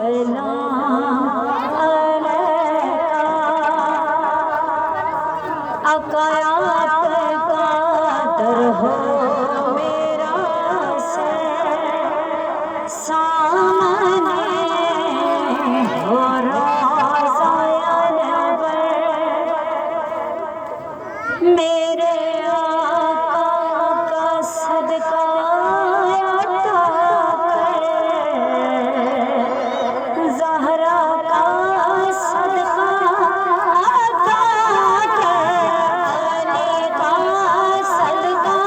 सलाम अलैका अकायात का दर हो मेरा से सामने हो रोज़ा अनवर मेरे आका का सदका अता कर ज़हरा का सदका अता कर अली का सदका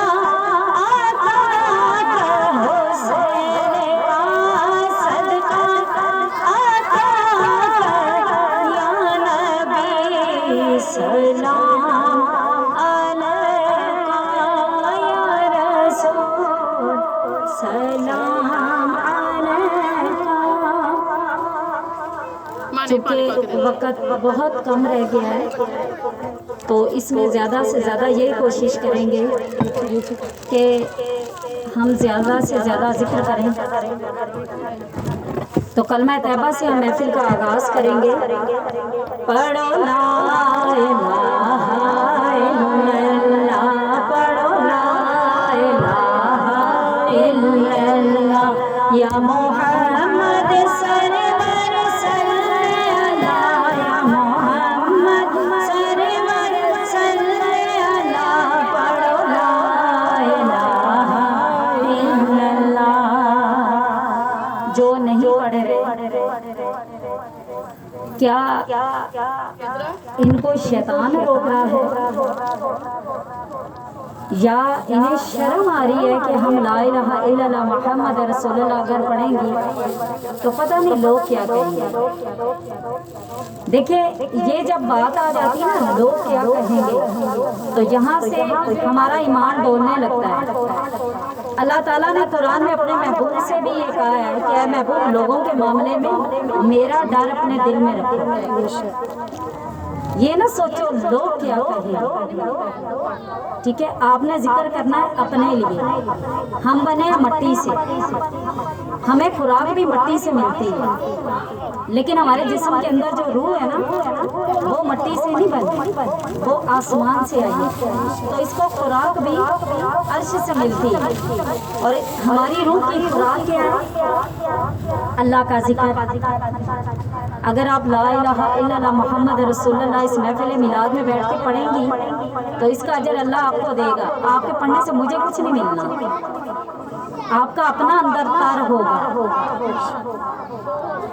अता कर हुसैन का सदका अता कर या नबी सलाम अलैका या रसूल सलाम अलैका। चूँकि वक़्त बहुत कम रह गया है तो इसमें ज़्यादा से ज़्यादा यही कोशिश करेंगे कि हम ज़्यादा से ज़्यादा ज़िक्र करें। तो कलमा तैयबा से हम महफिल का आगाज़ करेंगे। पढ़ो ला इलाहा इल्लल्लाह, पढ़ो ला इलाहा इल्लल्लाह, या मोहम्मद सरवर सल्ले अला, या मोहम्मद सरवर सल्ले अला, पढ़ो ला इलाहा इल्लल्लाह। जो नहीं पढ़ रहे क्या इनको शैतान रोक रहा है या इन्हें शर्म आ रही है कि हम ला इलाहा इल्लल्लाह मुहम्मद रसूलुल्लाह अगर पढ़ेंगी तो पता नहीं लोग क्या कहेंगे। देखिए ये जब बात आ जाती है ना लोग क्या कहेंगे तो यहाँ से हमारा ईमान डोलने लगता है। अल्लाह ताला ने कुरान में अपने महबूब से भी ये कहा है कि ऐ महबूब लोगों के मामले में मेरा डर अपने दिल में रखो। ये ना सोचो लोग क्या कहेंगे। ठीक है, आपने जिक्र करना है अपने लिए। हम बने मट्टी से, हमें खुराक भी मट्टी से मिलती है, लेकिन हमारे जिस्म के अंदर जो रूह है ना वो मट्टी से नहीं बनी, वो आसमान से आई है। तो इसको खुराक भी अर्श से मिलती है। और हमारी रूह की खुराक क्या है? अल्लाह का जिक्र। अगर आप ला इलाहा इल्लल्लाह मुहम्मद रसूलुल्लाह इस महफिल मिलाद में बैठ के पढ़ेंगी तो इसका अजर अल्लाह आपको देगा। आपके पढ़ने से मुझे कुछ नहीं मिलना, आपका अपना अंदर तार होगा।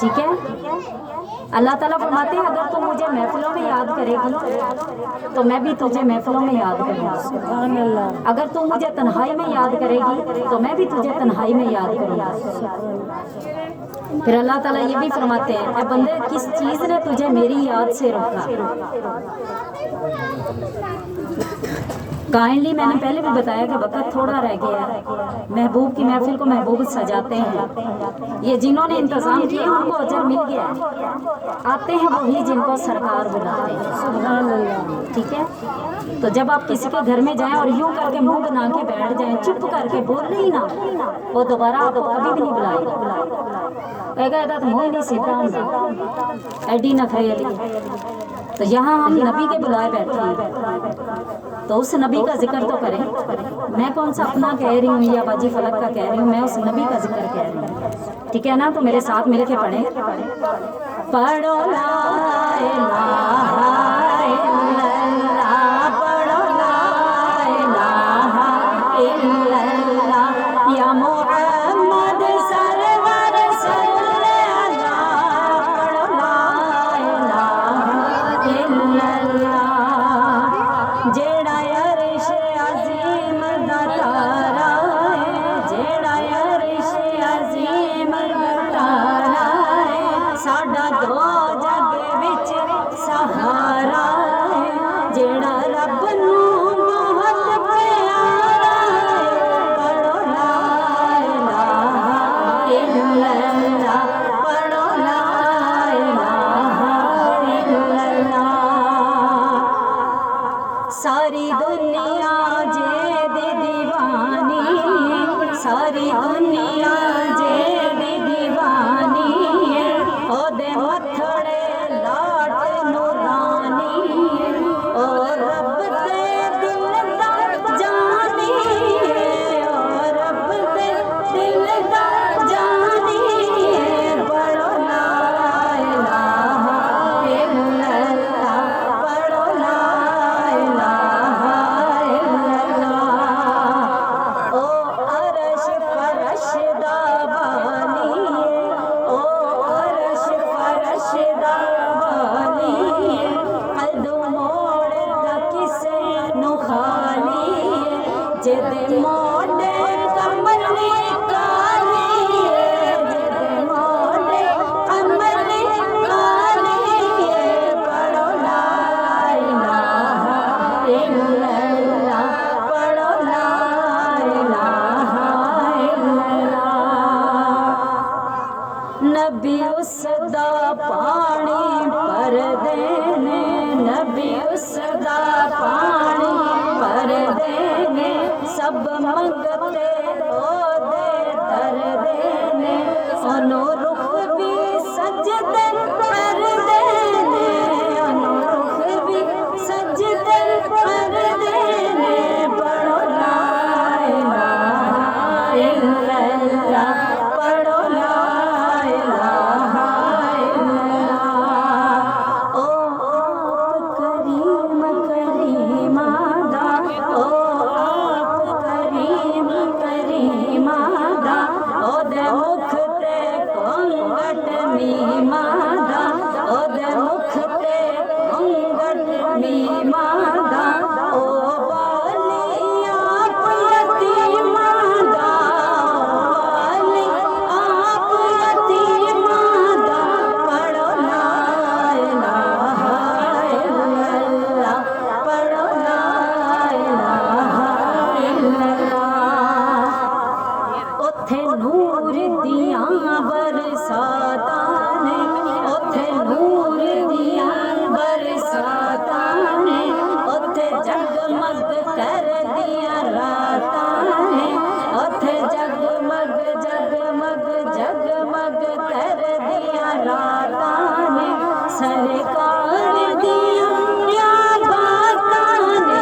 ठीक है, अल्लाह ताला फरमाते हैं अगर तू मुझे महफिलों में याद करेगी तो मैं भी तुझे महफिलों में याद करूँगा। अगर तू मुझे तन्हाई में याद करेगी तो मैं भी तुझे तन्हाई में याद करूँगा। फिर अल्लाह ताला ये भी फरमाते हैं ऐ बंदे किस चीज़ ने तुझे मेरी याद से रोका। काइंडली मैंने पहले भी बताया कि वक्त थोड़ा रह गया है। महबूब की महफिल को महबूब सजाते हैं। ये जिन्होंने इंतज़ाम किए उनको अजर मिल गया है। आते हैं वही जिनको सरकार बुलाते हैं। ठीक है, तो जब आप किसी के घर में जाएं और यूं करके मुंह बना के बैठ जाएं, चुप करके बोल ही ना, वो दोबारा आपको कभी भी नहीं बुलाएगा। कहेगा तो मुँह नहीं सीधा होगा, एडी नखरे अली। तो यहाँ हम नबी के बुलाए बैठे हैं तो उस नबी का जिक्र तो करें। मैं कौन सा अपना कह रही हूँ या बाजी फलक का कह रही हूँ, मैं उस नबी का जिक्र कह रही हूँ। ठीक है ना, तो मेरे साथ मिलके पढ़ें। पढ़ो ला इलाहा इल्लल्लाह, पढ़ो ला इलाहा इल्लल्लाह, या मोहम्मद सरवर सल्ले अला, पढ़ो ला इलाहा इल्लल्लाह। जेड़ा अर्श अज़ीम दा तारा है, जेड़ा अर्श अज़ीम दा तारा है, साडा दो जग विच सहारा है, जेड़ा रब नूं बहुत प्यारा है। पढ़ो ला इलाहा इल्लल्लाह, पढ़ो ला इलाहा इल्लल्लाह। सारी दुनिया जे दी दीवानी, सारी दुनिया जे दी दीवानी, उसदा पानी पर देने, नबी उसदा पानी पर देने, सब मंगते ओदे दर देने, ओनो रुख भी सजदे कर देने, ओनो रुख भी सजदे कर देने, पढ़ो ला इलाहा इल्लल्लाह, पढ़ो ला इलाहा इल्लल्लाह। ओ आप करीम करीमा दा, ओ आप करीम करीमा दा, ओदे मुख ते घूंघट मीमा दा, ओदे मुख ते घूंघट मीमा दा, ओ बाली आप यतीमा दा, बाली आप यतीमा दा, पढ़ो ला इलाहा इल्लल्लाह, पढ़ो ला इलाहा इल्लल्लाह। उथे नूर दियां बरसातां ने, उथे नूर दियां बरसातां ने, उथे जगमग कर दियां रातां ने, उथे जगमग जगमग जगमग कर दियां रातां ने, सरकार दियां क्या बातां ने,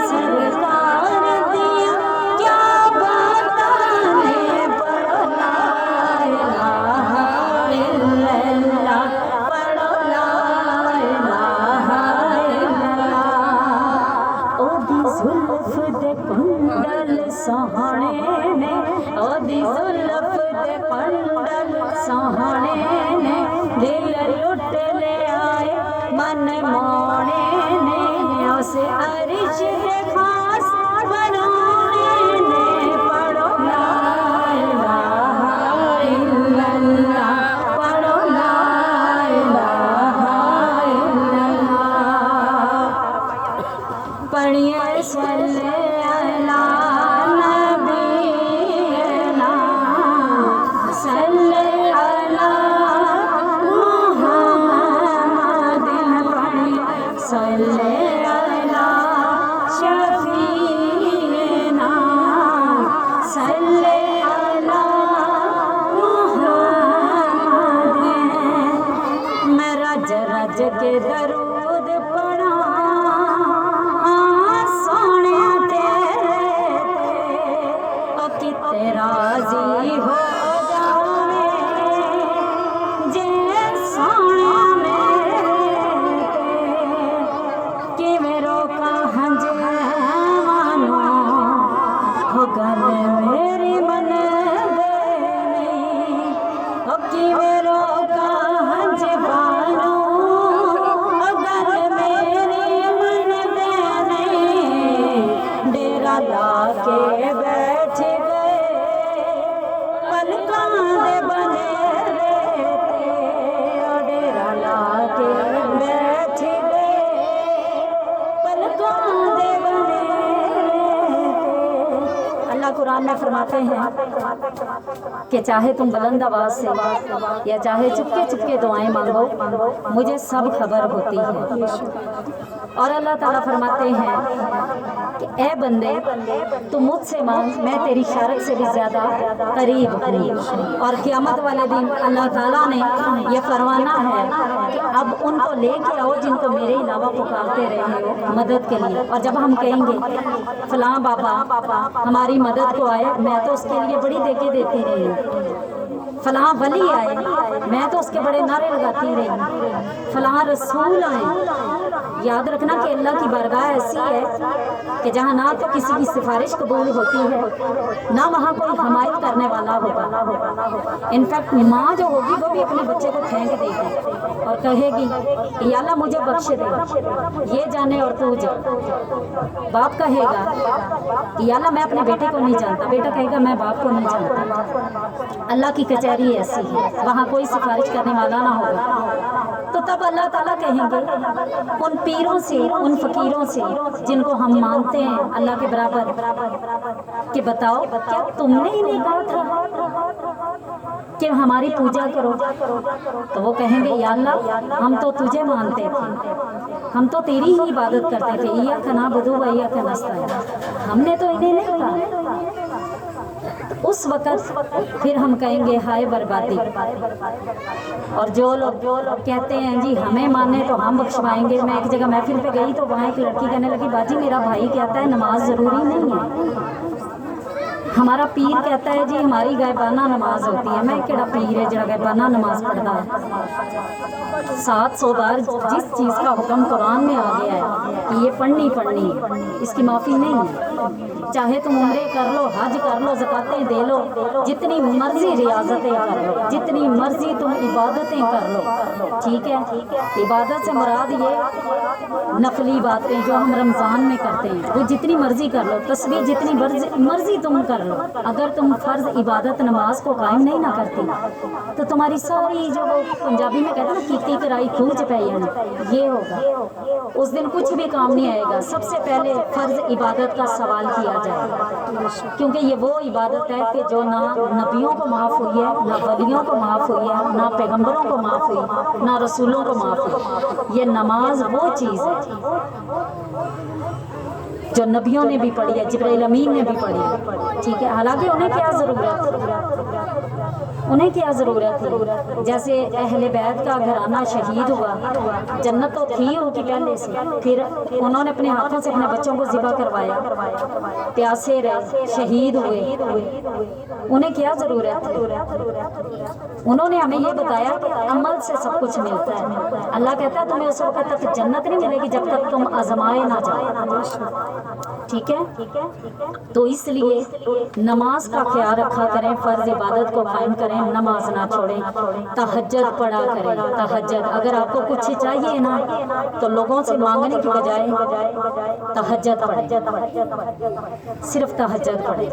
सरकार दियां क्या बातां ने, पढ़ो ला इलाहा इल्लल्लाह, पढ़ो ला इलाहा इल्लल्लाह। ओदी जुल्फ दे कुंडल सोहणे ने, ओदी जुल्फ दे कुंडल सोहणे ने, दिल लुट ले आए मन मोने ने, उस अरिश दे खास बनौने ने, पढ़ो ला इलाहा इल्लल्लाह, पढ़ो ला इलाहा इल्लल्लाह। पढ़िए सल्ले अला नबीना, सल्ले अला मुहम्मदिन, पढ़िए सल्ले अला शफीना, सल्ले अला मुहम्मदिन। मैं रज रज के दरूद पढ़ा सोने तेरे ते, ओ किते राजी हो जावे जे सोने मेरे ते, किवें रोकां हंजवानो हो गल मेरी मन दे नहीं, ओ किवें रोकां हंजवानो हो गल मेरी मन दे नहीं। डेरा ला के बैठ गए पलकां दे बने ते, ओ डेरा ला के बैठ गए पलकां दे बने ते। अल्लाह कुरान में फरमाते हैं कि चाहे तुम बुलंद आवाज से या चाहे चुपके चुपके दुआएं मांगो, मुझे सब खबर होती है। और अल्लाह ताला फरमाते हैं कि ए बंदे तू मुझसे मांग, मैं तेरी शारक से भी ज्यादा करीब हूँ। और क़यामत वाले दिन अल्लाह ताला ने यह फरमाना है कि अब उनको लेके आओ जिनको मेरे अलावा पुकारते रहे हो मदद के लिए। और जब हम कहेंगे फलां बाबा हमारी मदद को आए, मैं तो उसके लिए बड़ी देके देती रही हूँ। फलां वली आए, मैं तो उसके बड़े नारे लगाती रही। फलां रसूल आए, याद रखना कि अल्लाह की बारगाह ऐसी है कि जहाँ ना तो किसी की सिफारिश कबूल होती है, ना वहाँ कोई हमायत करने वाला होगा। इनफैक्ट माँ जो होगी वो भी अपने बच्चे को फेंक देगी और कहेगी कि या अल्लाह मुझे बख्श दे, ये जाने और तू जा। बाप कहेगा कि या अल्लाह मैं अपने बेटे को नहीं जानता, बेटा कहेगा मैं बाप को नहीं जानता। अल्लाह की कचहरी ऐसी है, वहाँ कोई सिफारिश करने वाला ना होगा। तो तब अल्लाह ताला कहेंगे उन पीरों से, उन फकीरों से जिनको हम मानते हैं अल्लाह के बराबर, कि बताओ क्या तुमने ही नहीं कहा था کہ ہماری پوجا کرو، تو وہ کہیں گے یا اللہ ہم تو تجھے مانتے تھے، ہم تو تیری ہی عبادت کرتے تھے، ایاک نعبد و ایاک نستعین، ہم نے تو انہیں نہیں کہا۔ اس وقت پھر ہم کہیں گے ہائے بربادی۔ اور جو لوگ کہتے ہیں جی ہمیں مانے تو ہم بخشوائیں گے، میں ایک جگہ محفل پہ گئی تو وہاں ایک لڑکی کہنے لگی باجی میرا بھائی کہتا ہے نماز ضروری نہیں ہے، ہمارا پیر کہتا ہے جی ہماری غائبانہ نماز ہوتی ہے۔ میں کہڑا پیر ہے جڑا غائبانہ نماز پڑھتا ہے؟ 700 بار جس چیز کا حکم قرآن میں آ گیا ہے کہ یہ پڑھنی ہے، اس کی معافی نہیں ہے۔ چاہے تم عمرے کر لو، حج کر لو، زکاتیں دے لو، جتنی مرضی ریاضتیں کر لو، جتنی مرضی تم عبادتیں کر لو، ٹھیک ہے؟ عبادت سے مراد یہ نفلی باتیں جو ہم رمضان میں کرتے ہیں وہ جتنی مرضی کر لو، تسبیح جتنی مرضی تم کر لو، اگر تم فرض عبادت نماز کو قائم نہیں نہ کرتی تو تمہاری ساری جو وہ پنجابی میں کہتے ہیں نا کیتی کرائی کھوج پہ یہ ہوگا، اس دن کچھ بھی کام نہیں آئے گا۔ سب سے پہلے فرض عبادت کا سوال کیا جائے گا، کیونکہ یہ وہ عبادت ہے کہ جو نہ نبیوں کو معاف ہوئی ہے، نہ ولیوں کو معاف ہوئی ہے، نہ پیغمبروں کو معاف ہوئی، نہ رسولوں کو معاف ہوئی۔ یہ نماز وہ چیز ہے جو نبیوں نے بھی پڑھی ہے، جبرائیل امین نے بھی پڑھی ہے، ٹھیک ہے؟ حالانکہ انہیں کیا ضرورت تھی؟ جیسے اہل بیت کا گھرانہ شہید ہوا، جنت تو تھی ان کی پہلے سے، پھر انہوں نے اپنے ہاتھوں سے اپنے بچوں کو ذبح کروایا، پیاسے رہے، شہید ہوئے، انہیں کیا ضرورت تھی؟ انہوں نے ہمیں یہ بتایا کہ عمل سے سب کچھ ملتا ہے۔ اللہ کہتا ہے تمہیں اس وقت تک جنت نہیں ملے گی جب تک تم آزمائے نہ جاؤ، ٹھیک ہے؟ تو اس لیے نماز کا خیال رکھا کریں، فرض عبادت کو قائم کریں، نماز نہ چھوڑیں، تہجد پڑھا کریں۔ تہجد اگر آپ کو کچھ چاہیے نا تو لوگوں سے مانگنے کی بجائے تہجد پڑھیں، صرف تہجد پڑھیں۔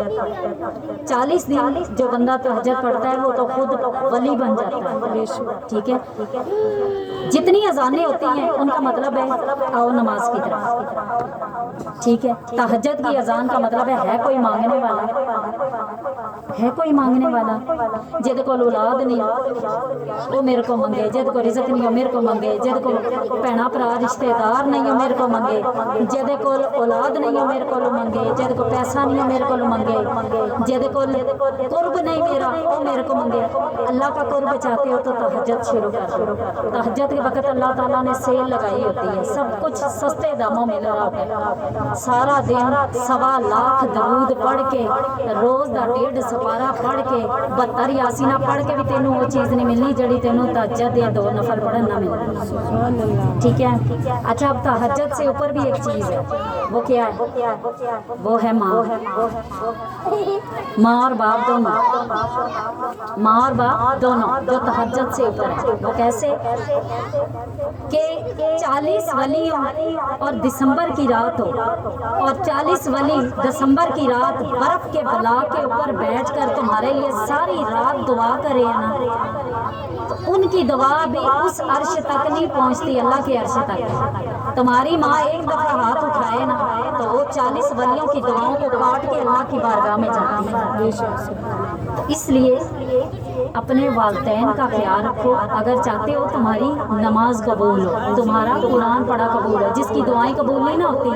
40 دن جو بندہ تہجد پڑھتا ہے وہ تو خود ولی بن جاتا ہے، ٹھیک ہے؟ جتنی اذانیں ہوتی ہیں ان کا مطلب ہے آؤ نماز کی طرف، ٹھیک ہے؟ تہجد کی اذان کا مطلب ہے کوئی مانگنے والا، ہے کوئی مانگنے والا، جد کو اولاد نہیں وہ میرے کو منگے، جد کو رزق نہیں ہو میرے کو منگے، جد کو بھینا بھرا رشتے دار نہیں ہو میرے کو منگے، جد کو اولاد نہیں ہو میرے کو منگے، جد کو پیسہ نہیں ہو میرے کو منگے، جد کو قرب نہیں میرا وہ میرے کو منگے۔ اللہ کا قرب چاہتے ہو تو تہجد شروع کر دو۔ تہجد کے وقت اللہ تعالیٰ نے سیل لگائی ہوتی ہے، سب کچھ سستے داموں میں لگا ہے۔ سارا دن 1.25 لاکھ درود پڑھ کے، روز دا 1.5 سپارہ پڑھ کے، 72 یاسینہ پڑھ کے بھی تینوں وہ چیز نہیں ملنی جڑی تینوں تہجد یا 2 نفل پڑھن نہ ملنی، ٹھیک ہے؟ اچھا اب تہجد سے اوپر بھی ایک چیز ہے، وہ کیا ہے؟ وہ ہے ماں اور باپ دونوں، ماں اور باپ دونوں جو تہجد سے اوپر ہے۔ وہ کیسے کہ 40 ولیوں اور دسمبر کی رات ہو اور 40 ولی دسمبر کی رات برف کے بلا کے اوپر بیٹھ کر تمہارے لیے ساری رات دعا کرے نا، تو ان کی دعا بھی اس عرش تک نہیں پہنچتی، اللہ کے عرش تک۔ تمہاری ماں ایک دفعہ ہاتھ اٹھائے نا تو وہ 40 ولیوں کی دعاؤں کو کاٹ کے اللہ کی بارگاہ میں جاتی ہے۔ تو اس لیے اپنے والدین کا خیال رکھو، اگر چاہتے ہو تمہاری نماز قبول ہو، تمہارا قرآن پڑھا قبول ہو۔ جس کی دعائیں قبول نہیں نہ ہوتی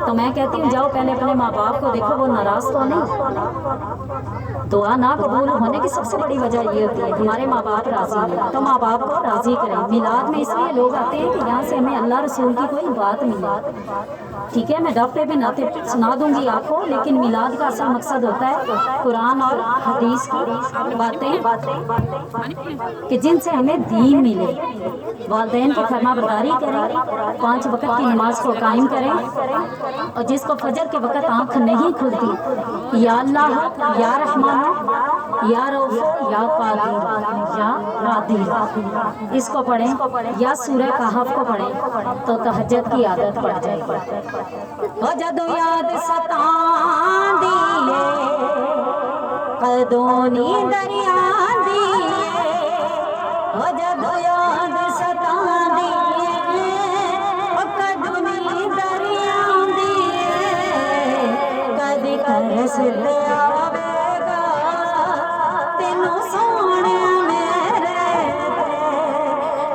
تو میں کہتی ہوں جاؤ پہلے اپنے ماں باپ کو دیکھو وہ ناراض تو نہیں۔ دعا نہ قبول ہونے کی سب سے بڑی وجہ یہ ہوتی ہے ہمارے ماں باپ راضی ہیں، تو ماں باپ کو راضی کریں۔ میلاد میں اس لیے لوگ آتے ہیں کہ یہاں سے ہمیں اللہ رسول کی کوئی بات ملے، ٹھیک ہے؟ میں ڈاکٹر بھی ناطے سنا دوں گی آپ کو، لیکن میلاد کا اصل مقصد ہوتا ہے قرآن اور حدیث کی باتیں کہ جن سے ہمیں دین ملے۔ والدین کی فرما برداری کریں، 5 وقت کی نماز کو قائم کریں، اور جس کو فجر کے وقت آنکھ نہیں کھلتی یا اللہ ہو یا رحمان ہو یا رؤوف ہو یا قادر یا قادر اس کو پڑھیں، یا سورہ کہف کو پڑھیں تو تہجد کی عادت پڑ جائے گی۔ جدو یاد ستان دیے قدونی دریا دیے، جدو یاد ستان دیے قدونی دریا دیے، کدی کرس دے آوے گا تینوں سونے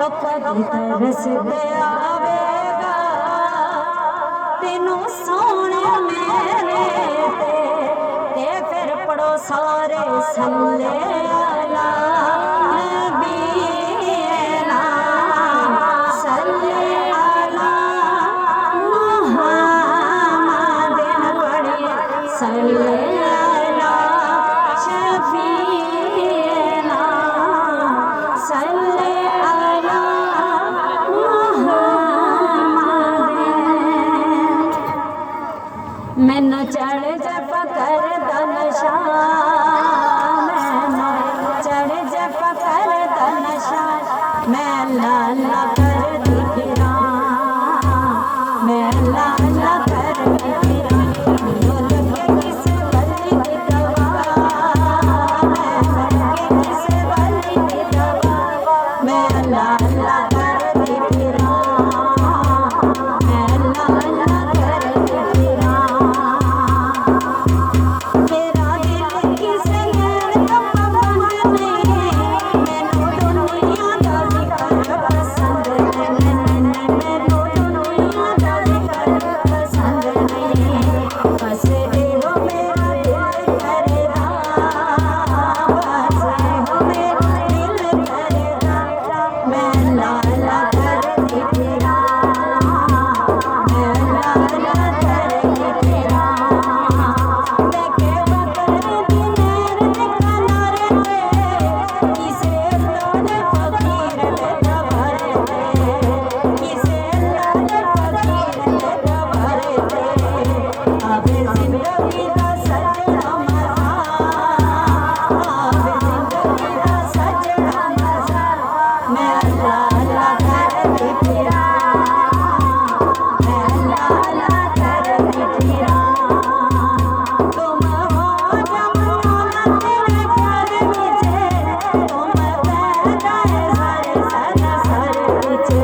कभी तरस ते आवेगा तेनू सोने मेरे ते फिर पढ़ो सारे सल्ले अला नबीना सल्ले अला मुहम्मदिन पढ़िए सल्ले अला शफीना सल्ले अला मुहम्मदिन मैनू चढ़ जप कर नशा मैनू चढ़ जप कर नशा मैं लाला करती फिरा मैं लाला करती फिरा बोल के किस बल्ली की दवा मैं बोल के किस बल्ली की दवा मैं लाला करती फिरा मैं लाला करती फिरा मेरा दिल किसे गैर का पाबंद नहीं मैनू दुनिया दा जिक्र पसंद नहीं मैनू दुनिया दा जिक्र पसंद नहीं बस एहो मेरा दिल करेगा बस एहो मेरा दिल करेगा मैं लाला करती फिरा मैं लाला करती फिरा देखे बकरे दिनेर दे कनारे ते किसे लाले फकीर दे दवारे ते किसे लाले फकीर दे दवारे ते आवे जिंदगी दा सजना मजा आवे जिंदगी दा सजना मजा मैं लाला करती फिरा मैं लाला करती फिरा तुम हो जमाना तेरे प्यार विचे तुम पैदा सारे सारे सारे विचे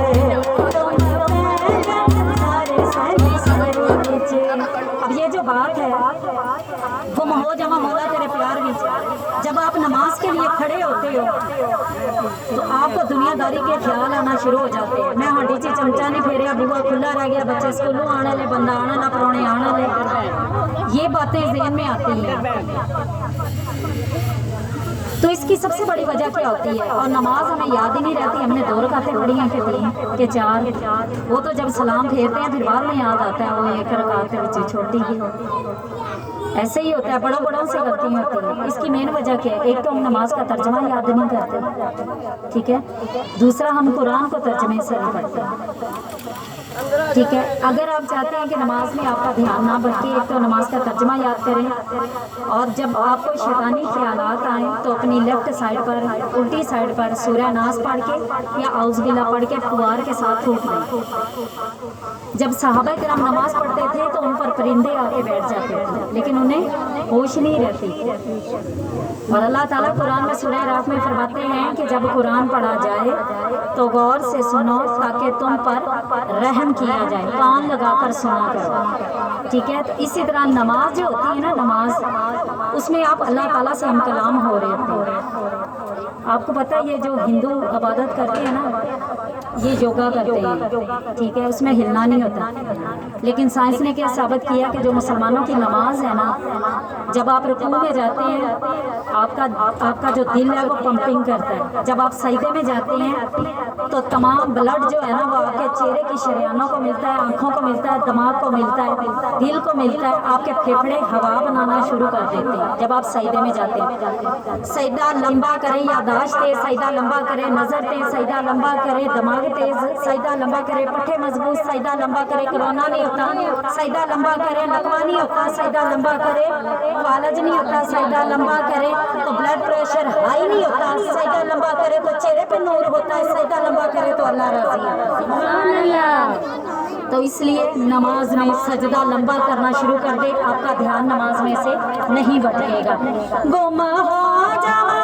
तुम पैदा सारे सारे सारे विचे अब ये जो बात है तुम हो जमा मौला तेरे प्यार विच जब आप नमाज के लिए खड़े होते हो तो आपको दुनियादारी के ख्याल आना शुरू हो जाते हैं मैं हांडी च चमचा नहीं फेरिया बुआ खुला रह गया बच्चे स्कूलों आने वाले बंदा आने वाला परौने आने वाले ये बातें जहन में आती हैं तो इसकी सबसे बड़ी वजह क्या होती है और नमाज हमें याद ही नहीं रहती हमने 2 रकातें पढ़ी हैं कि 3 के 4 वो तो जब सलाम फेरते हैं फिर बाद में याद आता है वो 1 रकात छोटी ही ऐसे ही होता है बड़ों बड़ों से गलती होती है इसकी मेन वजह क्या है एक तो हम नमाज का तर्जमा याद नहीं करते ठीक है दूसरा हम कुरान को तर्जमे से नहीं पढ़ते ठीक है अगर आप चाहते हैं कि नमाज में आपका ध्यान ना भटके एक तो नमाज का तर्जमा याद करें और जब आपको शैतानी ख्यालात आए तो अपनी लेफ्ट साइड पर उल्टी साइड पर सूरह नास पढ़ के या औज़-बिल्लाह पढ़ के पुआर के साथ थूक लें जब सहाबा किराम नमाज पढ़ते थे तो उन पर परिंदे आके बैठ जाते थे लेकिन उन्हें होश नहीं रहती और अल्लाह ताला कुरान में सूरह रात में फरमाते हैं कि जब कुरान पढ़ा जाए तो गौर से सुनो ताकि तुम पर रहम किया जाए कान लगाकर सुना करो ठीक है तो इसी तरह नमाज जो होती है ना नमाज उसमें आप अल्लाह ताला से हम कलाम हो रहे होते हैं आपको पता है ये जो हिंदू इबादत करते हैं ना ये योगा करते हैं ठीक है उसमें हिलना नहीं होता लेकिन साइंस ने क्या साबित किया कि जो मुसलमानों की नमाज है ना जब आप रुकू में जाते हैं आपका जो दिल है वो पंपिंग करता है जब आप सजदे में जाते हैं तो तमाम ब्लड जो है ना वो आपके चेहरे की शरियानों को मिलता है आंखों को मिलता है दिमाग को मिलता है दिल को मिलता है आपके फेफड़े हवा बनाना शुरू कर देते हैं जब आप सजदे में जाते हैं सजदा लंबा करें यादाश्त तेज सजदा लंबा करें नजर तेज सजदा लंबा करें दिमाग तेज सजदा लंबा करें पट्टे मजबूत सजदा लंबा करें कोरोना नहीं होता सजदा लंबा करें लकवा नहीं होता सजदा लंबा करें फालज नहीं होता सजदा लंबा करें तो ब्लड प्रेशर हाई नहीं होता सजदा लंबा करें तो चेहरे पे नूर होता है सजदा लंबा करें तो अल्लाह राजी है तो इसलिए नमाज में सजदा लंबा करना शुरू कर दे आपका ध्यान नमाज में से नहीं भटकेगा गुम हो जावा